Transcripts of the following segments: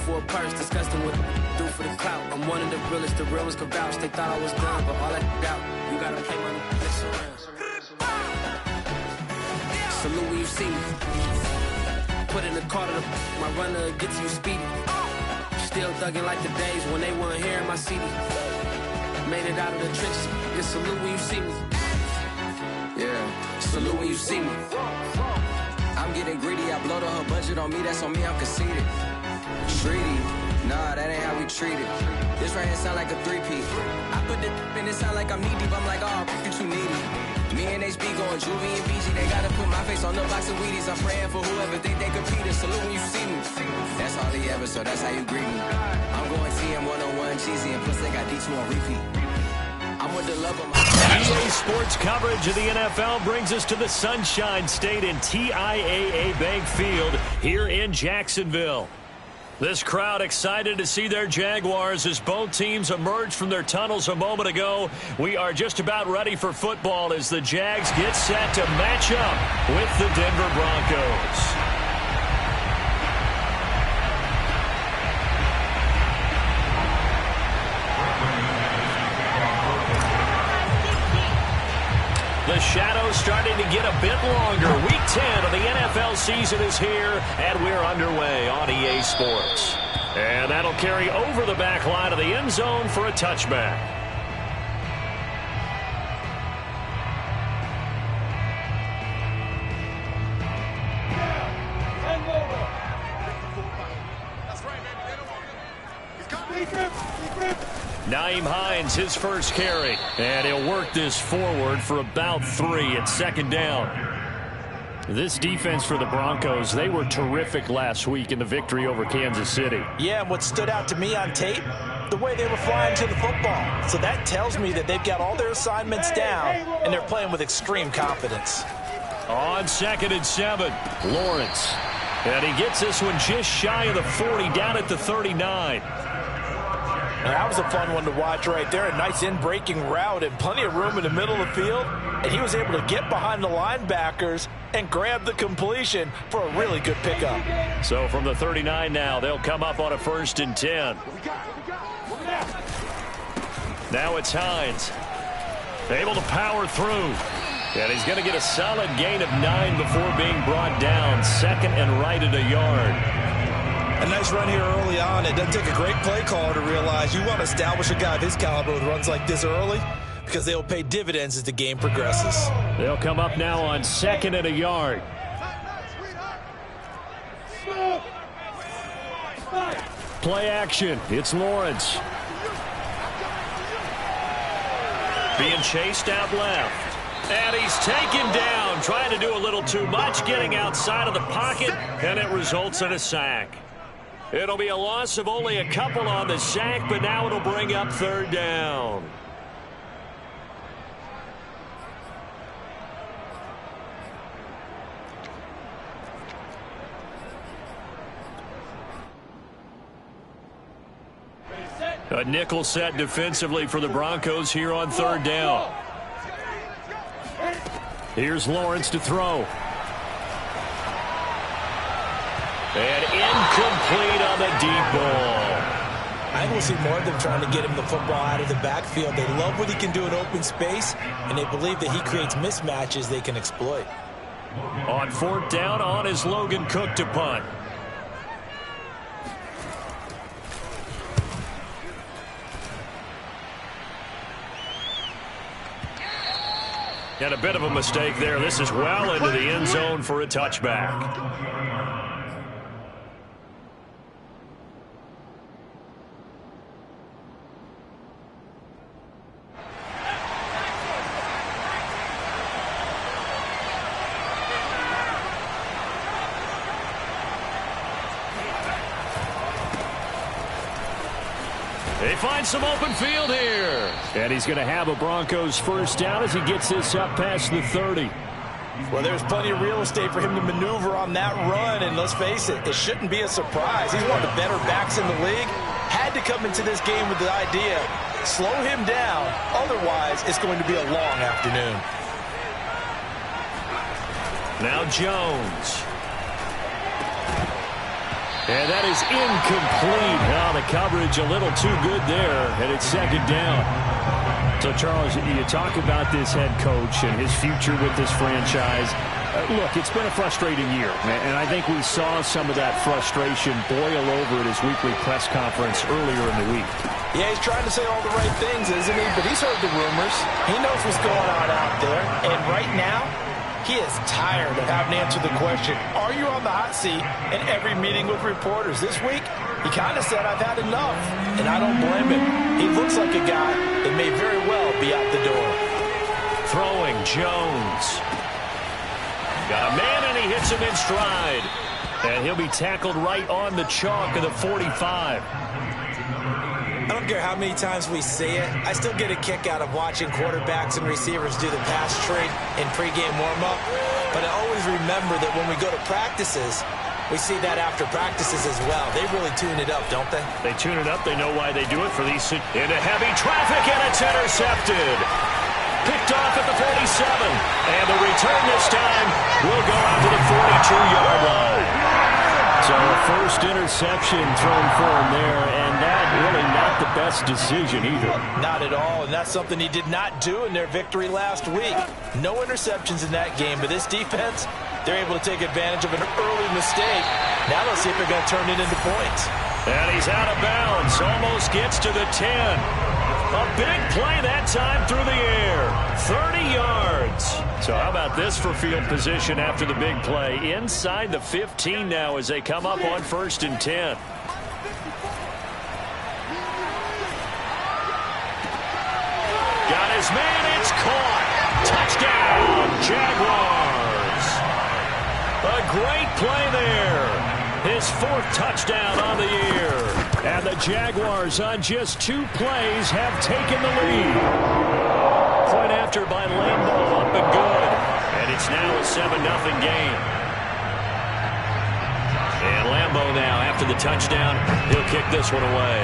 for a purse, disgusting what do for the clout. I'm one of the realest, the real ones can vouch. They thought I was done, but all that out. You gotta play money, this around. Salute when you see me. Put in the car to my runner, get to you speedy. Still thugging like the days when they weren't here in my CD. Made it out of the trenches. Just salute when you see me. Yeah, salute when you see me. I'm getting greedy. I blow the whole budget on me. That's on me. I'm conceited. Treaty. Nah, that ain't how we treat it. This right here sound like a three-peat. I put the in it sound like I'm knee-deep. I'm like, oh, you too needy. Me and HB going Juvie and BG. They gotta put my face on the box of Wheaties. I'm praying for whoever think they compete. Salute when you see me. That's all he ever, so that's how you greet me. I'm going TM 101 cheesy, and plus they got D2 on repeat. I'm with the love of my EA Sports coverage of the NFL brings us to the Sunshine State in TIAA Bank Field here in Jacksonville. This crowd excited to see their Jaguars as both teams emerged from their tunnels a moment ago. We are just about ready for football as the Jags get set to match up with the Denver Broncos. The shadow's starting to get a bit longer. Week 10 of the NFL season is here, and we're underway on EA Sports. And that'll carry over the back line of the end zone for a touchback. Nyheim Hines, his first carry, and he'll work this forward for about 3 at second down. This defense for the Broncos, they were terrific last week in the victory over Kansas City. Yeah, and what stood out to me on tape, the way they were flying to the football. So that tells me that they've got all their assignments down, and they're playing with extreme confidence. On 2nd and 7, Lawrence. And he gets this one just shy of the 40, down at the 39. And that was a fun one to watch right there. A nice in-breaking route and plenty of room in the middle of the field. And he was able to get behind the linebackers and grab the completion for a really good pickup. So from the 39 now, they'll come up on a 1st and 10. Now it's Hines. Able to power through. And he's going to get a solid gain of 9 before being brought down. 2nd and right at a yard. A nice run here early on. It doesn't take a great play caller to realize you want to establish a guy of his caliber with runs like this early because they'll pay dividends as the game progresses. They'll come up now on 2nd and a yard. Play action. It's Lawrence. Being chased out left. And he's taken down, trying to do a little too much, getting outside of the pocket, and it results in a sack. It'll be a loss of only a couple on the sack, but now it'll bring up 3rd down. A nickel set defensively for the Broncos here on 3rd down. Here's Lawrence to throw. And incomplete on the deep ball. I think we'll see more of them trying to get him the football out of the backfield. They love what he can do in open space, and they believe that he creates mismatches they can exploit. On 4th down, on is Logan Cook to punt. And a bit of a mistake there. This is well into the end zone for a touchback. They find some open field here. And he's going to have a Broncos first down as he gets this up past the 30. Well, there's plenty of real estate for him to maneuver on that run. And let's face it, it shouldn't be a surprise. He's one of the better backs in the league. Had to come into this game with the idea, slow him down. Otherwise, it's going to be a long afternoon. Now Jones. And that is incomplete. Now the coverage a little too good there, and it's second down. So, Charles, you talk about this head coach and his future with this franchise. Look, it's been a frustrating year, and I think we saw some of that frustration boil over at his weekly press conference earlier in the week. Yeah, he's trying to say all the right things, isn't he? But he's heard the rumors. He knows what's going on out there. And right now, he is tired of having to answer the question, are you on the hot seat in every meeting with reporters? This week, he kind of said, I've had enough. And I don't blame him. He looks like a guy that may very well be out the door. Throwing Jones. Got a man, and he hits him in stride. And he'll be tackled right on the chalk of the 45. I don't care how many times we see it. I still get a kick out of watching quarterbacks and receivers do the pass trade in pregame warm-up. But I always remember that when we go to practices, we see that after practices as well. They really tune it up, don't they? They tune it up. They know why they do it for these. Into heavy traffic, and it's intercepted. Picked off at the 47. And the return this time will go out to the 42-yard line. So a first interception thrown for him there, and that really not the best decision either. Not at all, and that's something he did not do in their victory last week. No interceptions in that game, but this defense, they're able to take advantage of an early mistake. Now let's see if they're going to turn it into points. And he's out of bounds, almost gets to the 10. A big play that time through the air. 30 yards. So how about this for field position after the big play? Inside the 15 now as they come up on 1st and 10. Got his man. It's caught. Touchdown, Jaguars. A great play there. His 4th touchdown on the year. And the Jaguars on just 2 plays have taken the lead. Point after by Lambeau, up and good. And it's now a 7-0 game. And Lambeau now, after the touchdown, he'll kick this one away.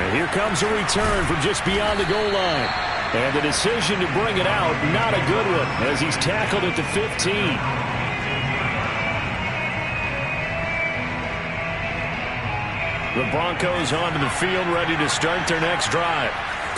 And here comes a return from just beyond the goal line. And the decision to bring it out, not a good one, as he's tackled at the 15. The Broncos onto the field, ready to start their next drive.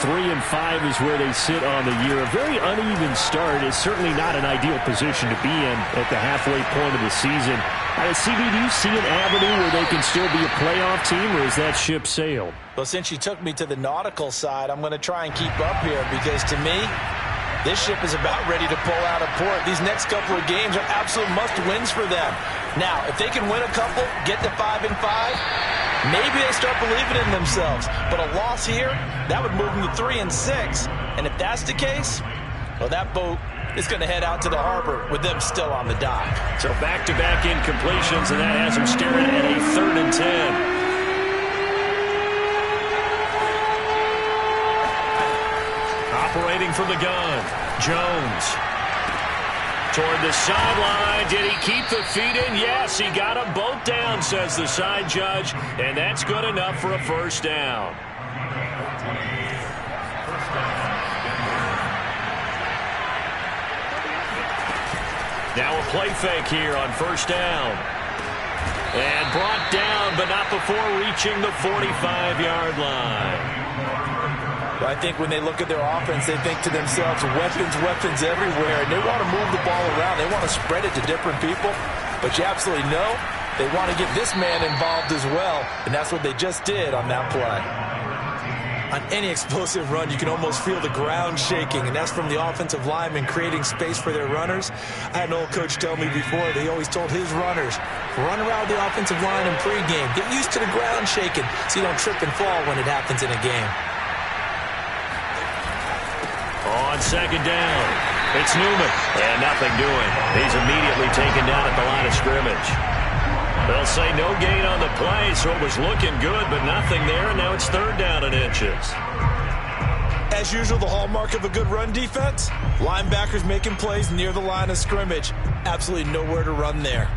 3-5 is where they sit on the year. A very uneven start is certainly not an ideal position to be in at the halfway point of the season. CB, do you see an avenue where they can still be a playoff team, or is that ship sailed? Well, since you took me to the nautical side, I'm going to try and keep up here because, to me, this ship is about ready to pull out of port. These next couple of games are absolute must-wins for them. Now, if they can win a couple, get to 5-5, maybe they start believing in themselves. But a loss here, that would move them to 3-6. And if that's the case, well, that boat is going to head out to the harbor with them still on the dock. So back-to-back incompletions, and that has them staring at a 3rd and 10. Operating from the gun, Jones. Toward the sideline. Did he keep the feet in? Yes, he got them both down, says the side judge, and that's good enough for a 1st down. Now a play fake here on 1st down. And brought down, but not before reaching the 45-yard line. I think when they look at their offense, they think to themselves, weapons everywhere, and they want to move the ball around. They want to spread it to different people, but you absolutely know they want to get this man involved as well, and that's what they just did on that play. On any explosive run, you can almost feel the ground shaking, and that's from the offensive linemen creating space for their runners. I had an old coach tell me before, they always told his runners, run around the offensive line in pregame. Get used to the ground shaking so you don't trip and fall when it happens in a game. On 2nd down, it's Newman, and nothing doing. He's immediately taken down at the line of scrimmage. They'll say no gain on the play, so it was looking good, but nothing there, and now it's 3rd down and inches. As usual, the hallmark of a good run defense, linebackers making plays near the line of scrimmage. Absolutely nowhere to run there.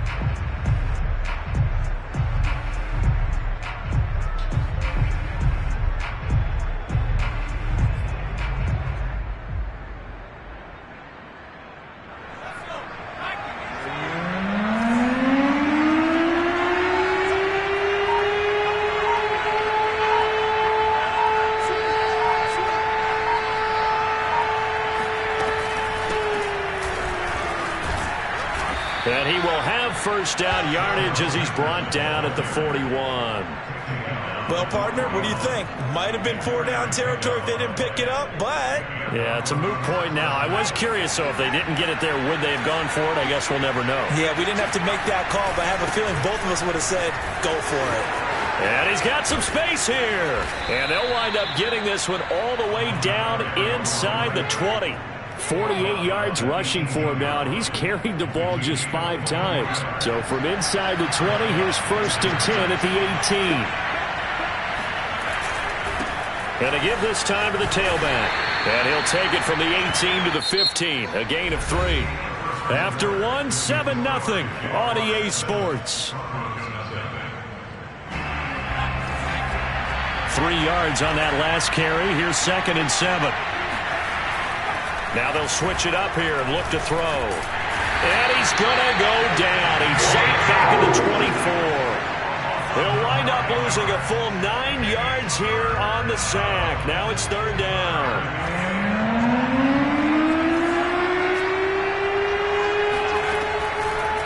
have first down yardage as he's brought down at the 41. Well, partner, what do you think? Might have been 4-down territory if they didn't pick it up, but... Yeah, it's a moot point now. I was curious, so if they didn't get it there, would they have gone for it? I guess we'll never know. Yeah, we didn't have to make that call, but I have a feeling both of us would have said, go for it. And he's got some space here. And they'll wind up getting this one all the way down inside the 20. 48 yards rushing for him now, and he's carried the ball just 5 times. So from inside the 20, here's 1st and 10 at the 18. And to give this time to the tailback. And he'll take it from the 18 to the 15. A gain of 3. After 1, 7-0 on EA Sports. 3 yards on that last carry. Here's 2nd and 7. Now they'll switch it up here and look to throw. And he's going to go down. He's safe back at the 24. He'll wind up losing a full 9 yards here on the sack. Now it's 3rd down.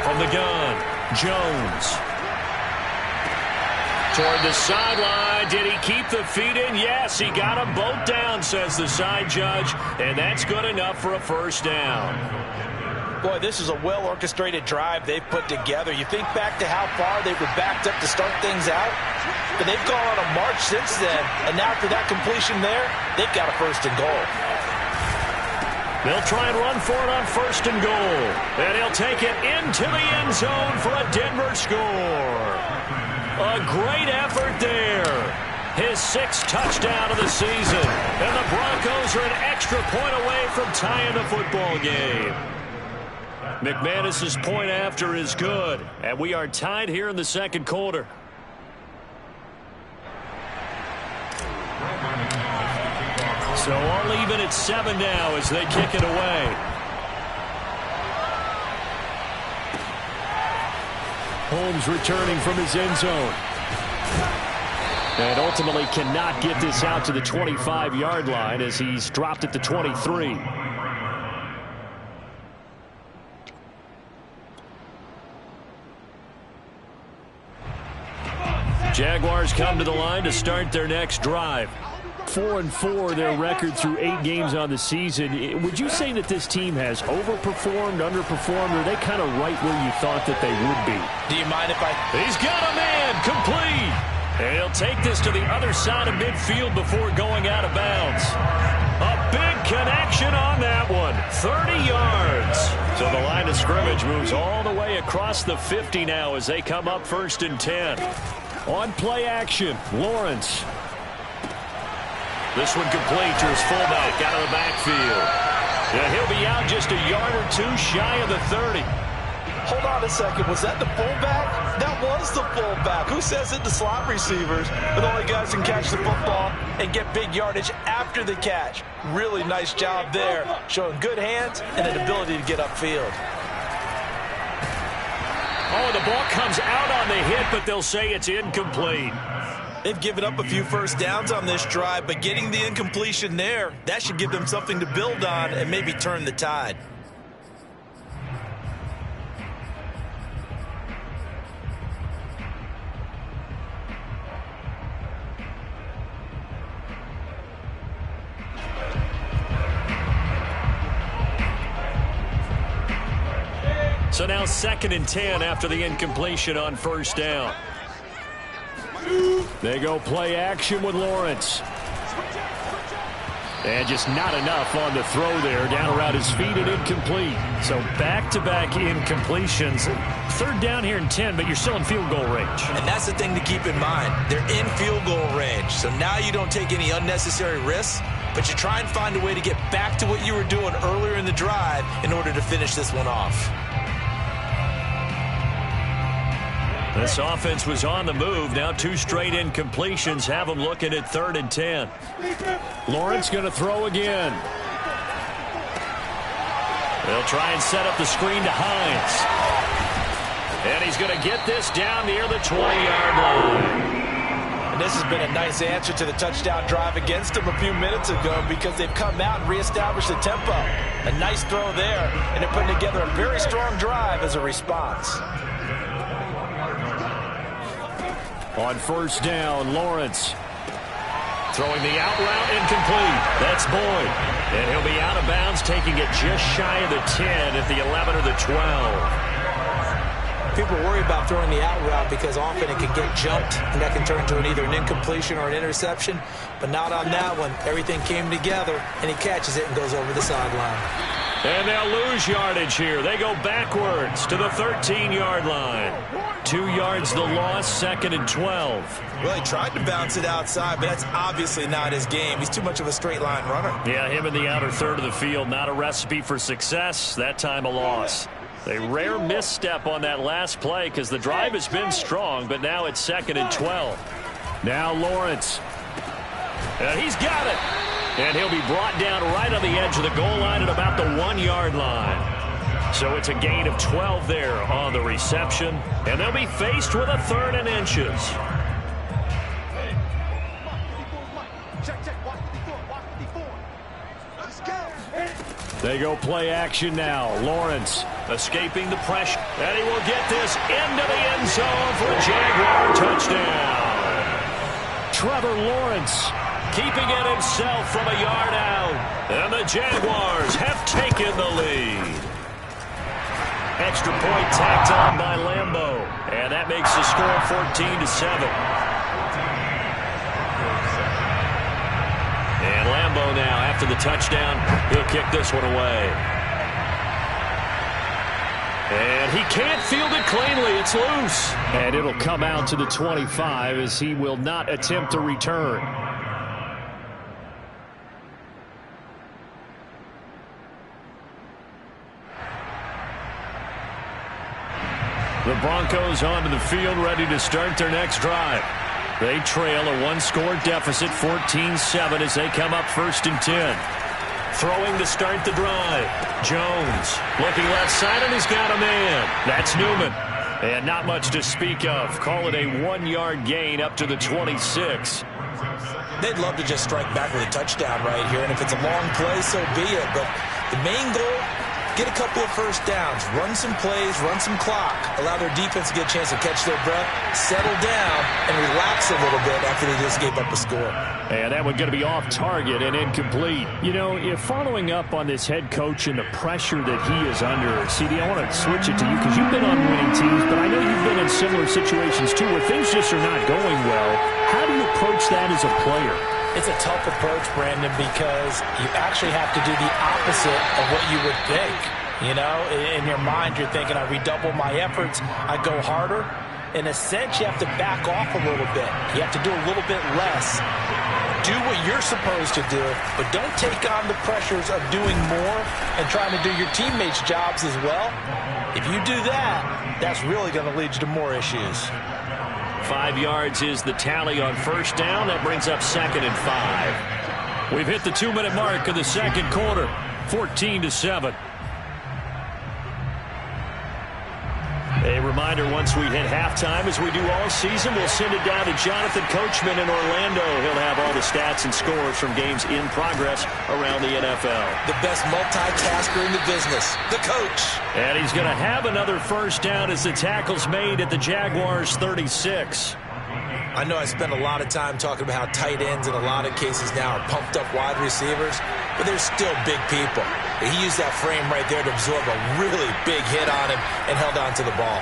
From the gun, Jones. Toward the sideline. Did he keep the feet in? Yes, he got them both down, says the side judge. And that's good enough for a 1st down. Boy, this is a well-orchestrated drive they've put together. You think back to how far they were backed up to start things out, but they've gone on a march since then, and now after that completion there, they've got a 1st and goal. They'll try and run for it on 1st and goal, and he'll take it into the end zone for a Denver score. A great effort there. His 6th touchdown of the season, and the Broncos are an extra point away from tying the football game. McManus's point after is good, and we are tied here in the 2nd quarter. So all even at 7 now as they kick it away. Holmes returning from his end zone. And ultimately cannot get this out to the 25-yard line as he's dropped at the 23. Jaguars come to the line to start their next drive. 4-4 their record through 8 games on the season. Would you say that this team has overperformed, underperformed, or are they kind of right where you thought that they would be? Do you mind if I... He's got a man, complete. And he'll take this to the other side of midfield before going out of bounds. A big connection on that one. 30 yards. So the line of scrimmage moves all the way across the 50 now as they come up 1st and 10. On play action, Lawrence. This one complete to his fullback out of the backfield. Yeah, he'll be out just a yard or 2 shy of the 30. Hold on a second. Was that the fullback? That was the fullback. Who says it? The slot receivers. But the only guys can catch the football and get big yardage after the catch. Really nice job there, showing good hands and an ability to get upfield. Oh, the ball comes out on the hit, but they'll say it's incomplete. They've given up a few 1st downs on this drive, but getting the incompletion there, that should give them something to build on and maybe turn the tide. So now 2nd and 10 after the incompletion on 1st down. They go play action with Lawrence. And just not enough on the throw there. Down around his feet and incomplete. So back-to-back incompletions. 3rd down here and 10, but you're still in field goal range. And that's the thing to keep in mind. They're in field goal range. So now you don't take any unnecessary risks, but you try and find a way to get back to what you were doing earlier in the drive in order to finish this one off. This offense was on the move. Now 2 straight incompletions have them looking at 3rd and 10. Lawrence going to throw again. They'll try and set up the screen to Hines. And he's going to get this down near the 20-yard line. And this has been a nice answer to the touchdown drive against them a few minutes ago because they've come out and reestablished the tempo. A nice throw there, and they're putting together a very strong drive as a response. On first down, Lawrence. Throwing the out route, incomplete. That's Boyd. And he'll be out of bounds, taking it just shy of the 10 at the 11 or the 12. People worry about throwing the out route because often it can get jumped, and that can turn into either an incompletion or an interception. But not on that one. Everything came together, and he catches it and goes over the sideline. And they'll lose yardage here. They go backwards to the 13-yard line. 2 yards the loss, 2nd and 12. Well, he tried to bounce it outside, but that's obviously not his game. He's too much of a straight-line runner. Yeah, him in the outer third of the field, not a recipe for success. That time a loss. A rare misstep on that last play because the drive has been strong, but now it's 2nd and 12. Now Lawrence. And he's got it. And he'll be brought down right on the edge of the goal line at about the 1-yard line. So it's a gain of 12 there on the reception. And they'll be faced with a 3rd and inches. They go play action now. Lawrence escaping the pressure. And he will get this into the end zone for a Jaguar touchdown. Trevor Lawrence keeping it himself from a yard out. And the Jaguars have taken the lead. Extra point tacked on by Lambeau. And that makes the score 14-7. And Lambeau now, after the touchdown, he'll kick this one away. And he can't field it cleanly. It's loose. And it'll come out to the 25 as he will not attempt to return. The Broncos onto the field, ready to start their next drive. They trail a 1-score deficit, 14-7, as they come up 1st and 10. Throwing to start the drive. Jones looking left side, and he's got a man. That's Newman. And not much to speak of. Call it a 1-yard gain up to the 26. They'd love to just strike back with a touchdown right here, and if it's a long play, so be it. But the main goal, get a couple of first downs, run some plays, run some clock, allow their defense to get a chance to catch their breath, settle down, and relax a little bit after they just gave up a score. And that one's going to be off target and incomplete. You know, if following up on this head coach and the pressure that he is under, CD, I want to switch it to you because you've been on winning teams, but I know you've been in similar situations too where things just are not going well. How do you approach that as a player? It's a tough approach, Brandon, because you actually have to do the opposite of what you would think. You know, in your mind, you're thinking, I redouble my efforts, I go harder. In a sense, you have to back off a little bit. You have to do a little bit less. Do what you're supposed to do, but don't take on the pressures of doing more and trying to do your teammates' jobs as well. If you do that, that's really going to lead you to more issues. 5 yards is the tally on first down. That brings up 2nd and 5. We've hit the 2-minute mark of the second quarter. 14-7. A reminder, once we hit halftime, as we do all season, we'll send it down to Jonathan Coachman in Orlando. He'll have all the stats and scores from games in progress around the NFL. The best multitasker in the business, the coach. And he's going to have another first down as the tackle's made at the Jaguars' 36. I know I spend a lot of time talking about how tight ends in a lot of cases now are pumped up wide receivers, but they're still big people. He used that frame right there to absorb a really big hit on him and held on to the ball.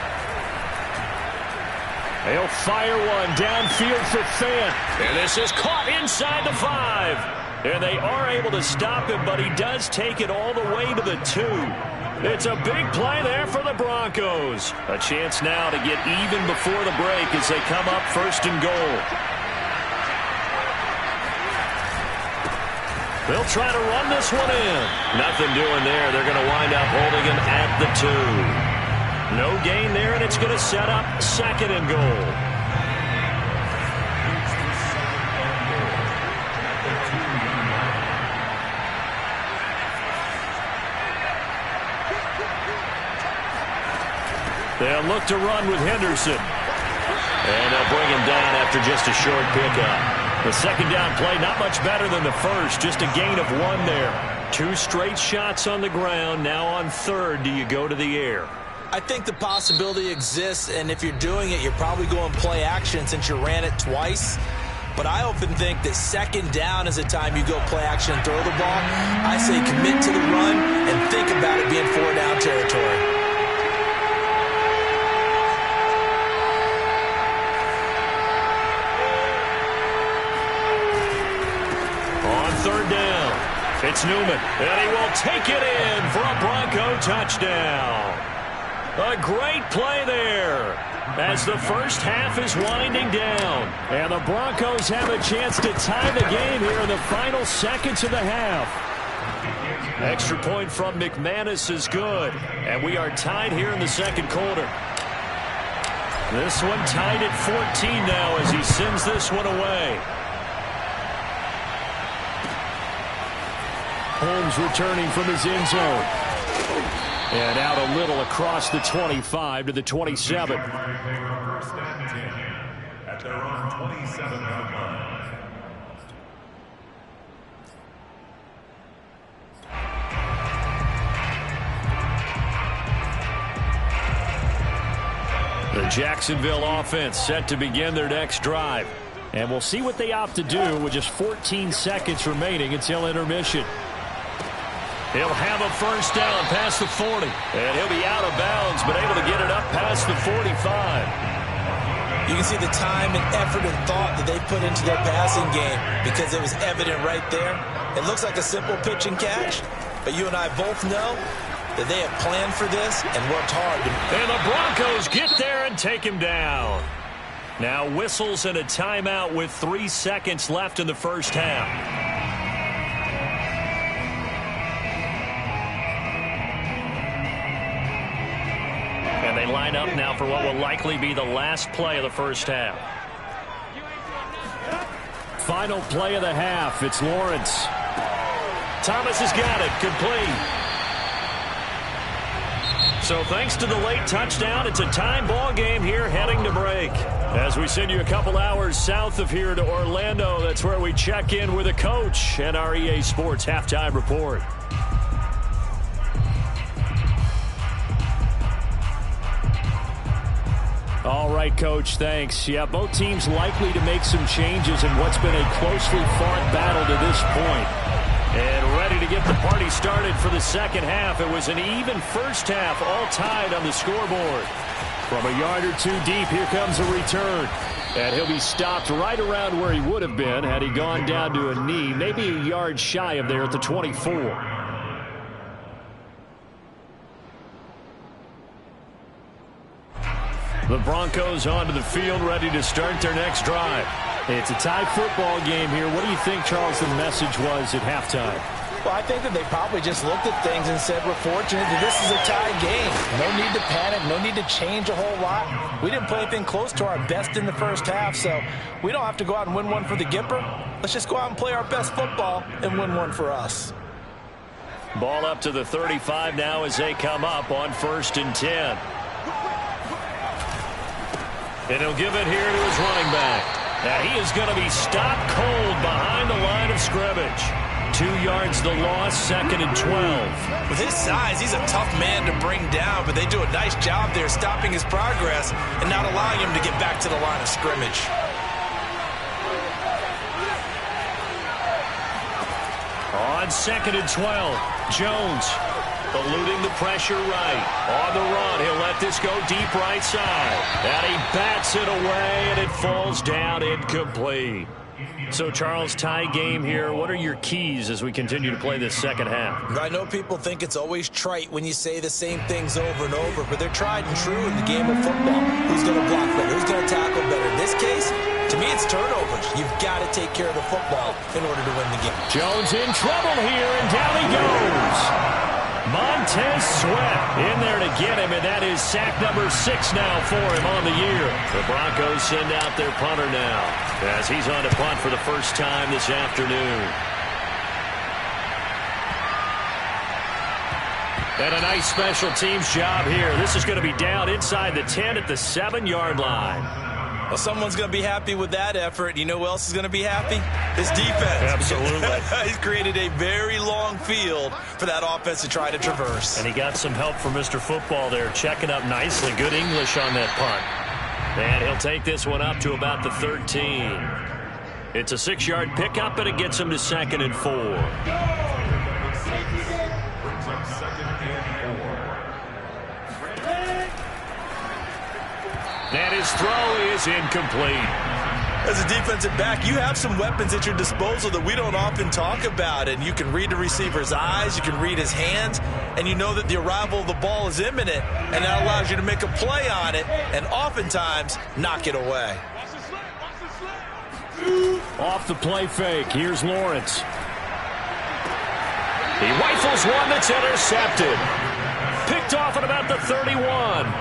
They'll fire one downfield for Fant. And this is caught inside the 5. And they are able to stop him, but he does take it all the way to the 2. It's a big play there for the Broncos. A chance now to get even before the break as they come up 1st and goal. They'll try to run this one in. Nothing doing there. They're going to wind up holding him at the 2. No gain there, and it's going to set up 2nd and goal. They'll look to run with Henderson. And they'll bring him down after just a short pickup. The second down play, not much better than the first, just a gain of 1 there. 2 straight shots on the ground. Now on third, do you go to the air? I think the possibility exists, and if you're doing it, you're probably going play action since you ran it twice. But I often think that second down is the time you go play action and throw the ball. I say commit to the run and think about it being 4-down territory. On third down, it's Newman, and he will take it in for a Bronco touchdown. A great play there as the first half is winding down. And the Broncos have a chance to tie the game here in the final seconds of the half. Extra point from McManus is good. And we are tied here in the second quarter. This one tied at 14 now as he sends this one away. Holmes returning from his end zone. And out a little across the 25 to the 27. First and 10 at their own 27-yard line. The Jacksonville offense set to begin their next drive. And we'll see what they opt to do with just 14 seconds remaining until intermission. He'll have a first down past the 40. And he'll be out of bounds, but able to get it up past the 45. You can see the time and effort and thought that they put into their passing game because it was evident right there. It looks like a simple pitch and catch, but you and I both know that they have planned for this and worked hard. And the Broncos get there and take him down. Now whistles and a timeout with 3 seconds left in the first half. And they line up now for what will likely be the last play of the first half. Final play of the half. It's Lawrence. Thomas has got it. Complete. So thanks to the late touchdown, it's a time ball game here heading to break. As we send you a couple hours south of here to Orlando, that's where we check in with a coach and our EA Sports halftime report. All right, Coach, thanks. Yeah, both teams likely to make some changes in what's been a closely fought battle to this point. And ready to get the party started for the second half. It was an even first half, all tied on the scoreboard. From a yard or two deep, here comes a return. And he'll be stopped right around where he would have been had he gone down to a knee, maybe a yard shy of there at the 24. The Broncos onto the field, ready to start their next drive. It's a tie football game here. What do you think, Charles, the message was at halftime? Well, I think that they probably just looked at things and said, we're fortunate that this is a tie game. No need to panic, no need to change a whole lot. We didn't play anything close to our best in the first half, so we don't have to go out and win one for the Gipper. Let's just go out and play our best football and win one for us. Ball up to the 35 now as they come up on 1st and 10. And he'll give it here to his running back. Now he is going to be stopped cold behind the line of scrimmage. 2 yards the loss, 2nd and 12. With his size, he's a tough man to bring down, but they do a nice job there stopping his progress and not allowing him to get back to the line of scrimmage. On 2nd and 12, Jones eluding the pressure right. On the run, he'll let this go deep right side. And he bats it away, and it falls down incomplete. So, Charles, tie game here. What are your keys as we continue to play this second half? I know people think it's always trite when you say the same things over and over, but they're tried and true in the game of football. Who's going to block better? Who's going to tackle better? In this case, to me, it's turnovers. You've got to take care of the football in order to win the game. Jones in trouble here, and down he goes. Montez Sweat in there to get him, and that is sack number 6 now for him on the year. The Broncos send out their punter now as he's on to punt for the first time this afternoon. And a nice special teams job here. This is going to be down inside the 10 at the 7-yard line. Well, someone's going to be happy with that effort. You know who else is going to be happy? His defense. Absolutely. He's created a very long field for that offense to try to traverse. And he got some help from Mr. Football there, checking up nicely. Good English on that punt. And he'll take this one up to about the 13. It's a 6-yard pickup, and it gets him to 2nd and 4. Brings up 2nd and 4. And his throw is incomplete. As a defensive back, you have some weapons at your disposal that we don't often talk about. And you can read the receiver's eyes, you can read his hands, and you know that the arrival of the ball is imminent. And that allows you to make a play on it and oftentimes knock it away. Off the play fake, here's Lawrence. He rifles one that's intercepted. Picked off at about the 31.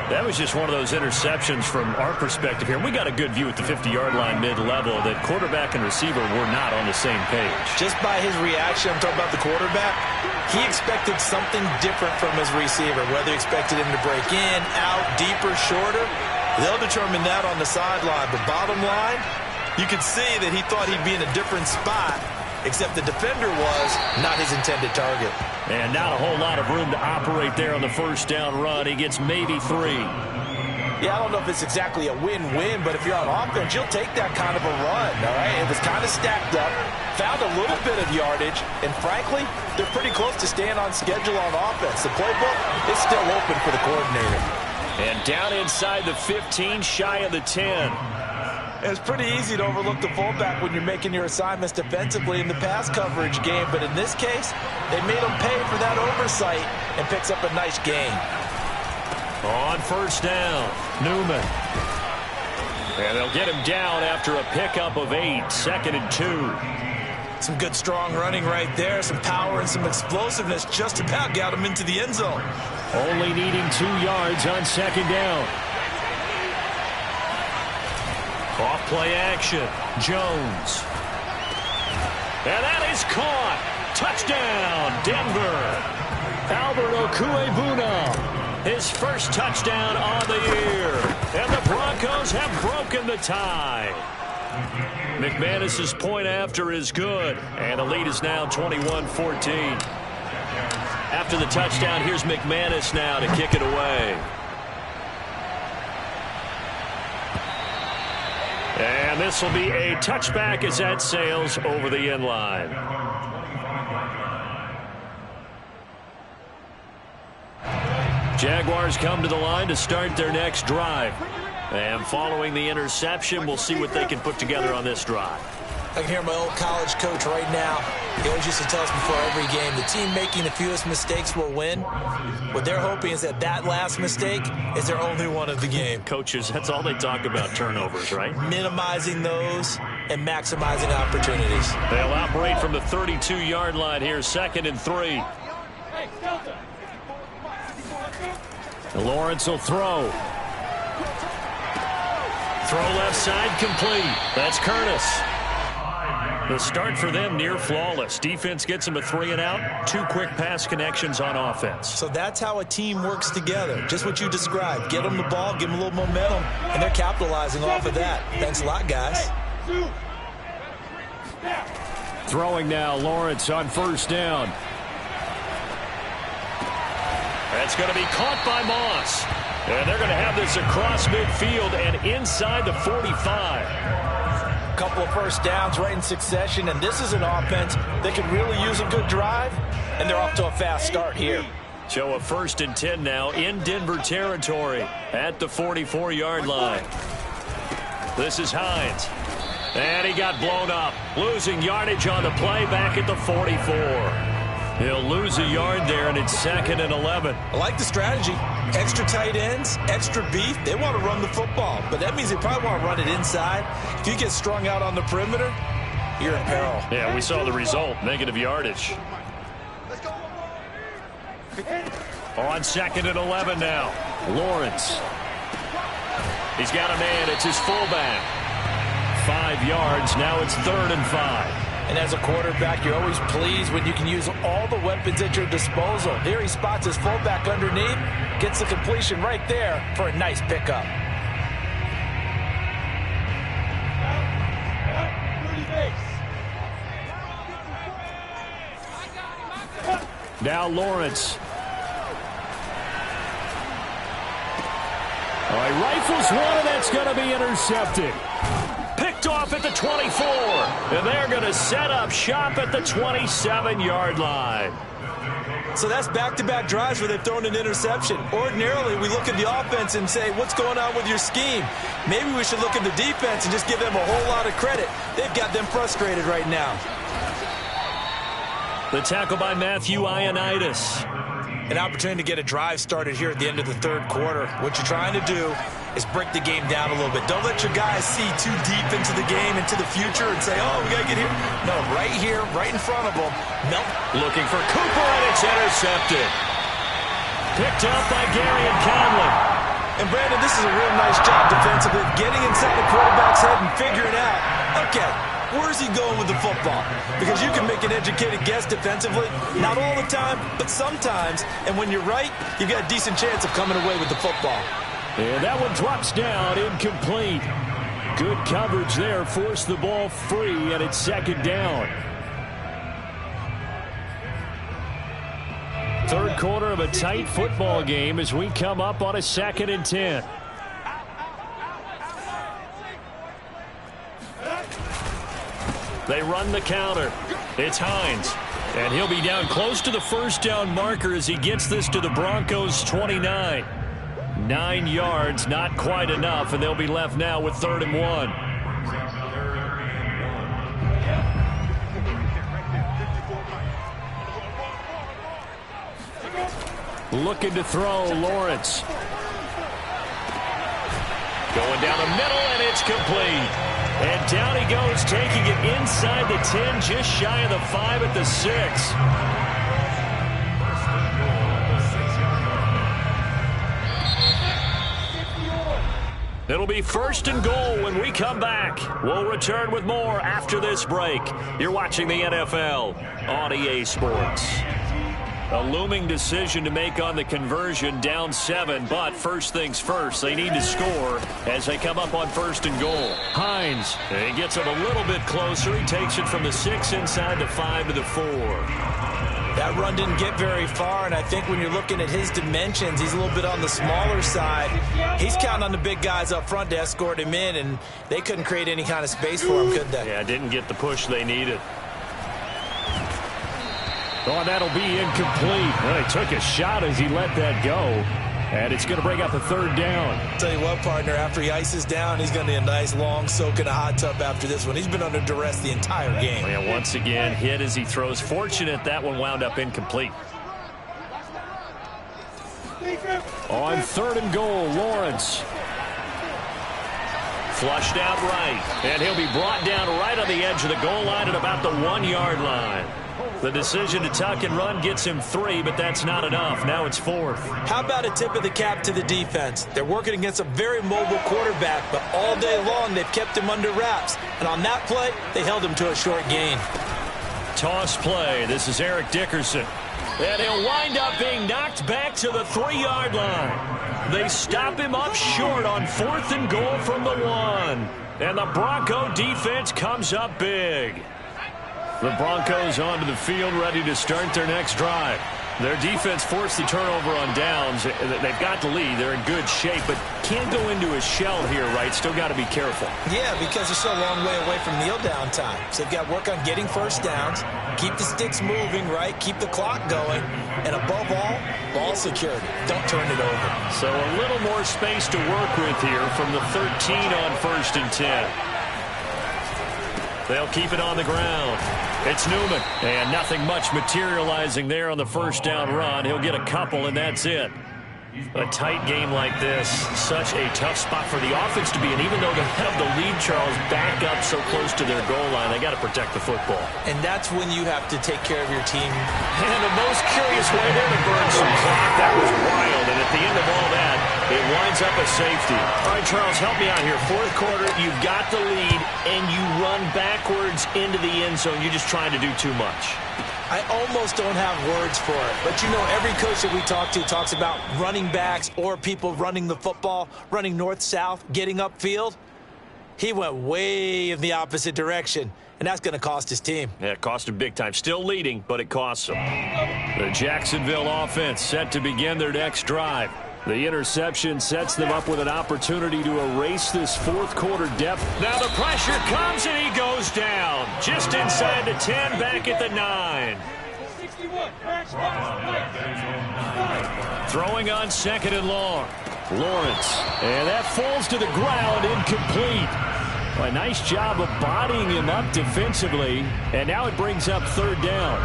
That was just one of those interceptions from our perspective here. We got a good view at the 50-yard line mid-level that quarterback and receiver were not on the same page. Just by his reaction, I'm talking about the quarterback, he expected something different from his receiver, whether he expected him to break in, out, deeper, shorter. They'll determine that on the sideline. But bottom line, you could see that he thought he'd be in a different spot, except the defender was not his intended target. And not a whole lot of room to operate there on the first down run. He gets maybe 3. Yeah, I don't know if it's exactly a win-win, but if you're on offense, you'll take that kind of a run, all right? It was kind of stacked up, found a little bit of yardage, and frankly, they're pretty close to staying on schedule on offense. The playbook is still open for the coordinator. And down inside the 15, shy of the 10. It's pretty easy to overlook the fullback when you're making your assignments defensively in the pass coverage game, but in this case, they made him pay for that oversight and picks up a nice gain. On first down, Newman. And they'll get him down after a pickup of 8, 2nd and 2. Some good strong running right there, some power and some explosiveness, just about got him into the end zone. Only needing 2 yards on 2nd down. Off play action, Jones. And that is caught. Touchdown, Denver. Albert Okuebuna, his first touchdown on the year. And the Broncos have broken the tie. McManus's point after is good. And the lead is now 21-14. After the touchdown, here's McManus now to kick it away. And this will be a touchback as that sails over the end line. Jaguars come to the line to start their next drive. And following the interception, we'll see what they can put together on this drive. I can hear my old college coach right now. He always used to tell us before every game, the team making the fewest mistakes will win. What they're hoping is that that last mistake is their only one of the game. Coaches, that's all they talk about, turnovers, right? Minimizing those and maximizing opportunities. They'll operate from the 32-yard line here, 2nd and 3. Lawrence will throw. Throw left side complete. That's Curtis. The start for them near flawless. Defense gets them a 3 and out. 2 quick pass connections on offense. So that's how a team works together. Just what you described. Get them the ball, give them a little momentum, and they're capitalizing off of that. Thanks a lot, guys. Throwing now, Lawrence on first down. That's going to be caught by Moss. And they're going to have this across midfield and inside the 45. Couple of first downs right in succession, and this is an offense that could really use a good drive, and they're off to a fast start here. So a 1st and 10 now in Denver territory at the 44-yard line. This is Hines. And he got blown up, losing yardage on the play back at the 44. He'll lose a yard there, and it's 2nd and 11. I like the strategy. Extra tight ends, extra beef. They want to run the football, but that means they probably want to run it inside. If you get strung out on the perimeter, you're in peril. Yeah, we saw the result, negative yardage. On 2nd and 11 now, Lawrence. He's got a man. It's his fullback. 5 yards. Now it's 3rd and 5. And as a quarterback, you're always pleased when you can use all the weapons at your disposal. Here he spots his fullback underneath, gets the completion right there for a nice pickup. Now Lawrence. All right, rifles one, and that's going to be intercepted. Picked off at the 24. And they're going to set up shop at the 27-yard line. So that's back-to-back drives where they've thrown an interception. Ordinarily, we look at the offense and say, what's going on with your scheme? Maybe we should look at the defense and just give them a whole lot of credit. They've got them frustrated right now. The tackle by Matthew Ioannidis. An opportunity to get a drive started here at the end of the third quarter. What you're trying to do is break the game down a little bit. Don't let your guys see too deep into the game, into the future, and say, oh, we got to get here. No, right here, right in front of them. No. Looking for Cooper, and it's intercepted. Picked up by Gary and Conley. And, Brandon, this is a real nice job defensively, getting inside the quarterback's head and figuring out, okay, where's he going with the football? Because you can make an educated guess defensively. Not all the time, but sometimes. And when you're right, you've got a decent chance of coming away with the football. And that one drops down, incomplete. Good coverage there, forced the ball free, and it's second down. Third quarter of a tight football game as we come up on a 2nd and 10. They run the counter. It's Hines. And he'll be down close to the first down marker as he gets this to the Broncos' 29. 9 yards, not quite enough, and they'll be left now with 3rd and 1. Looking to throw, Lawrence. Going down the middle, and it's complete. And down he goes, taking it inside the 10, just shy of the 5 at the 6. It'll be 1st and goal when we come back. We'll return with more after this break. You're watching the NFL on EA Sports. A looming decision to make on the conversion, down 7, but first things first, they need to score as they come up on 1st and goal. Hines, he gets it a little bit closer. He takes it from the 6 inside the 5 to the 4. That run didn't get very far, and I think when you're looking at his dimensions, he's a little bit on the smaller side. He's counting on the big guys up front to escort him in, and they couldn't create any kind of space for him, could they? Yeah, didn't get the push they needed. Oh, that'll be incomplete. Well, he took a shot as he let that go. And it's going to bring up a 3rd down. I'll tell you what, partner, after he ices down, he's going to need a nice long soak in a hot tub after this one. He's been under duress the entire game. Oh, yeah, once again, hit as he throws. Fortunate that one wound up incomplete. On 3rd and goal, Lawrence. Flushed out right. And he'll be brought down right on the edge of the goal line at about the 1-yard line. The decision to tuck and run gets him 3, but that's not enough. Now it's 4th. How about a tip of the cap to the defense? They're working against a very mobile quarterback, but all day long they've kept him under wraps. And on that play, they held him to a short gain. Toss play. This is Eric Dickerson. And he'll wind up being knocked back to the 3-yard line. They stop him up short on 4th and goal from the 1. And the Bronco defense comes up big. The Broncos onto the field, ready to start their next drive. Their defense forced the turnover on downs. They've got the lead. They're in good shape, but can't go into a shell here, right? Still got to be careful. Yeah, because they're so a long way away from kneel down time. So they've got to work on getting first downs, keep the sticks moving, right? Keep the clock going. And above all, ball security. Don't turn it over. So a little more space to work with here from the 13 on 1st and 10. They'll keep it on the ground. It's Newman. And nothing much materializing there on the first down run. He'll get a couple, and that's it. A tight game like this, such a tough spot for the offense to be in. Even though they have the lead, Charles, back up so close to their goal line, they got to protect the football. And that's when you have to take care of your team. And the most curious way there to burn some clock. That was wild. And at the end of all that, it winds up a safety. All right, Charles, help me out here. 4th quarter, you've got the lead, and you run backwards into the end zone. You're just trying to do too much. I almost don't have words for it. But, you know, every coach that we talk to talks about running backs or people running the football, running north-south, getting upfield. He went way in the opposite direction, and that's going to cost his team. Yeah, it cost him big time. Still leading, but it costs him. The Jacksonville offense set to begin their next drive. The interception sets them up with an opportunity to erase this fourth quarter depth. Now the pressure comes and he goes down. Just inside the 10, back at the 9. Throwing on 2nd and long. Lawrence. And that falls to the ground, incomplete. A nice job of bodying him up defensively. And now it brings up 3rd down.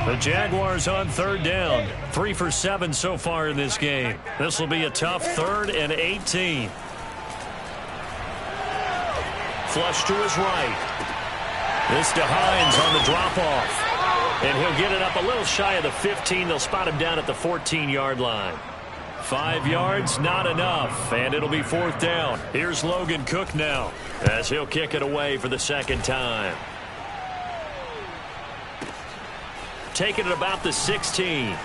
The Jaguars on 3rd down. 3 for 7 so far in this game. This will be a tough 3rd and 18. Flush to his right. This to Hines on the drop-off. And he'll get it up a little shy of the 15. They'll spot him down at the 14-yard line. 5 yards, not enough. And it'll be 4th down. Here's Logan Cook now as he'll kick it away for the 2nd time. Taking it about the 16.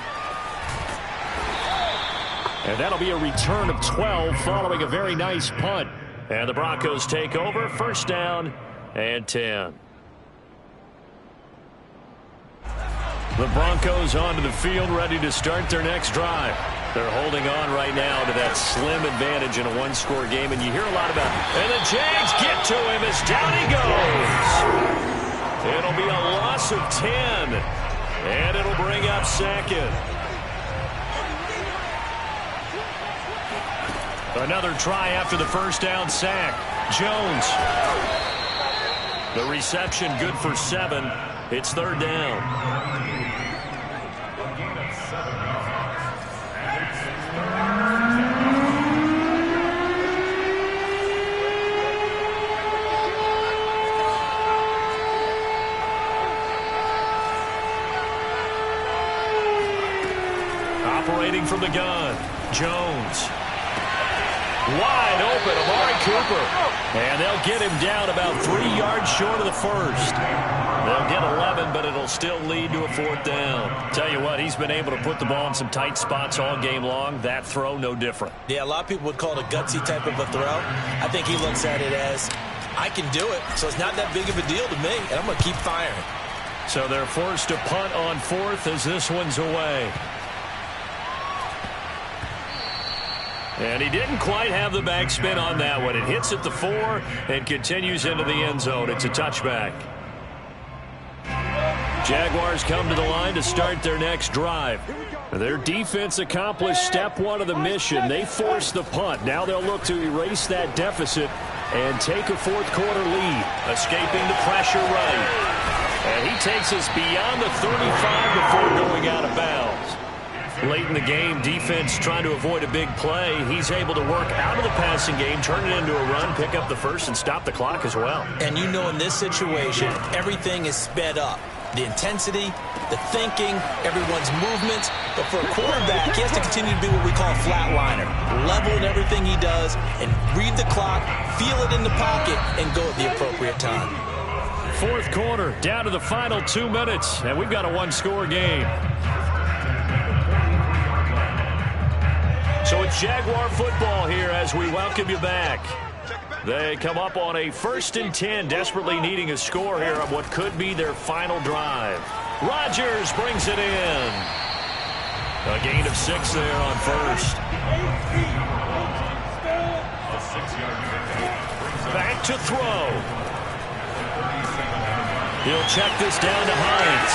And that'll be a return of 12 following a very nice punt. And the Broncos take over. 1st down and 10. The Broncos onto the field ready to start their next drive. They're holding on right now to that slim advantage in a one-score game. And you hear a lot about it. And the Jags get to him as down he goes. It'll be a loss of 10. And it'll bring up 2nd. Another try after the 1st down sack. Jones. The reception good for 7. It's 3rd down. Operating from the gun. Jones. Wide open, Amari Cooper. And they'll get him down about 3 yards short of the 1st. They'll get 11, but it'll still lead to a 4th down. Tell you what, he's been able to put the ball in some tight spots all game long. That throw, no different. Yeah, a lot of people would call it a gutsy type of a throw. I think he looks at it as, I can do it, so it's not that big of a deal to me, and I'm going to keep firing. So they're forced to punt on 4th as this one's away. And he didn't quite have the backspin on that one. It hits at the 4 and continues into the end zone. It's a touchback. Jaguars come to the line to start their next drive. Their defense accomplished step 1 of the mission. They forced the punt. Now they'll look to erase that deficit and take a fourth quarter lead. Escaping the pressure right. And he takes us beyond the 35 before going out of bounds. Late in the game, defense trying to avoid a big play. He's able to work out of the passing game, turn it into a run, pick up the first, and stop the clock as well. And you know in this situation, everything is sped up. The intensity, the thinking, everyone's movements. But for a quarterback, he has to continue to be what we call a flatliner. Level in everything he does and read the clock, feel it in the pocket, and go at the appropriate time. Fourth quarter, down to the final 2 minutes, and we've got a one-score game. So it's Jaguar football here as we welcome you back. They come up on a 1st and 10, desperately needing a score here on what could be their final drive. Rodgers brings it in. A gain of 6 there on 1st. Back to throw. He'll check this down to Hines.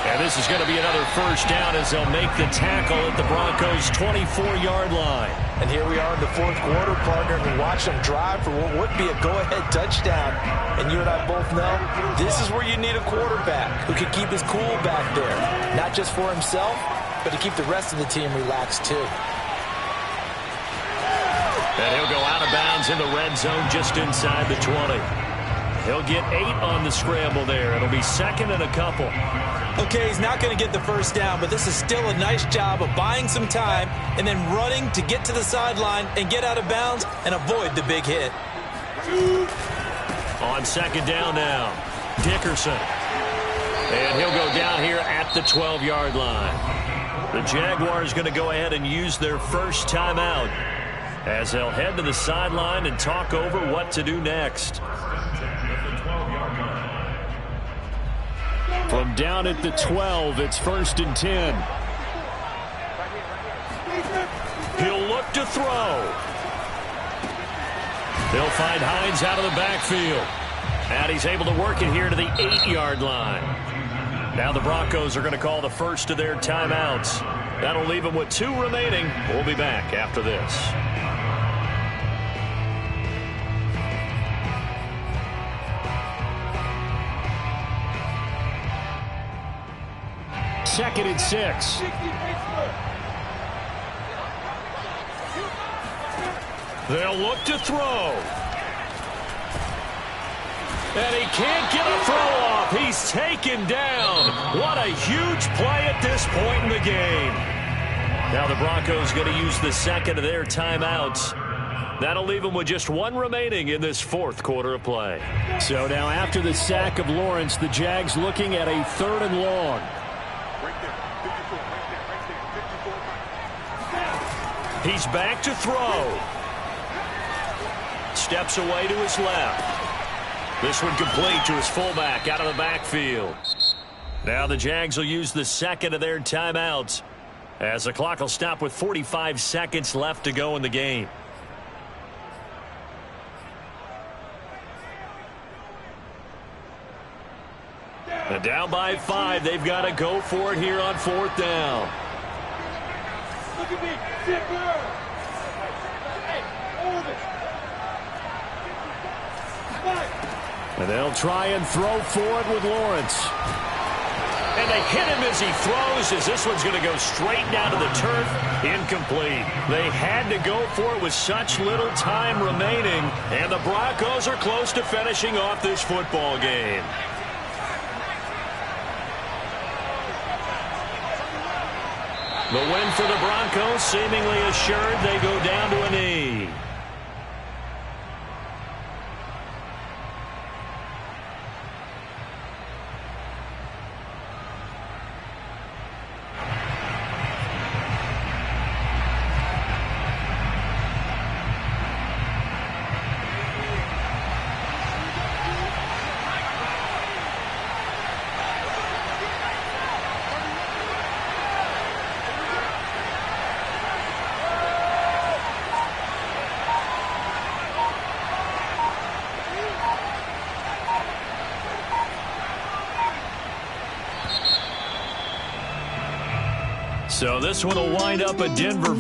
And this is going to be another 1st down as they'll make the tackle at the Broncos' 24-yard line. And here we are in the 4th quarter, partner, and watch them drive for what would be a go-ahead touchdown. And you and I both know this is where you need a quarterback who can keep his cool back there. Not just for himself, but to keep the rest of the team relaxed too. And he'll go out of bounds in the red zone just inside the 20. He'll get 8 on the scramble there. It'll be 2nd and a couple. Okay, he's not going to get the 1st down, but this is still a nice job of buying some time and then running to get to the sideline and get out of bounds and avoid the big hit. On 2nd down now, Dickerson. And he'll go down here at the 12-yard line. The Jaguars going to go ahead and use their first timeout as they'll head to the sideline and talk over what to do next. From down at the 12, it's 1st and 10. He'll look to throw. They'll find Hines out of the backfield. And he's able to work it here to the 8-yard line. Now the Broncos are going to call the first of their timeouts. That'll leave them with 2 remaining. We'll be back after this. Second and 6. They'll look to throw. And he can't get a throw off. He's taken down. What a huge play at this point in the game. Now the Broncos going to use the second of their timeouts. That'll leave them with just 1 remaining in this 4th quarter of play. So now after the sack of Lawrence, the Jags looking at a 3rd and long. He's back to throw. Steps away to his left. This one complete to his fullback out of the backfield. Now the Jags will use the second of their timeouts as the clock will stop with 45 seconds left to go in the game. And down by 5, they've got to go for it here on 4th down. Look at me, Zipper! Hey, hold it! And they'll try and throw for it with Lawrence. And they hit him as he throws, as this one's going to go straight down to the turf. Incomplete. They had to go for it with such little time remaining, and the Broncos are close to finishing off this football game. The win for the Broncos seemingly assured. They go down to a knee. So this one will wind up a Denver victory.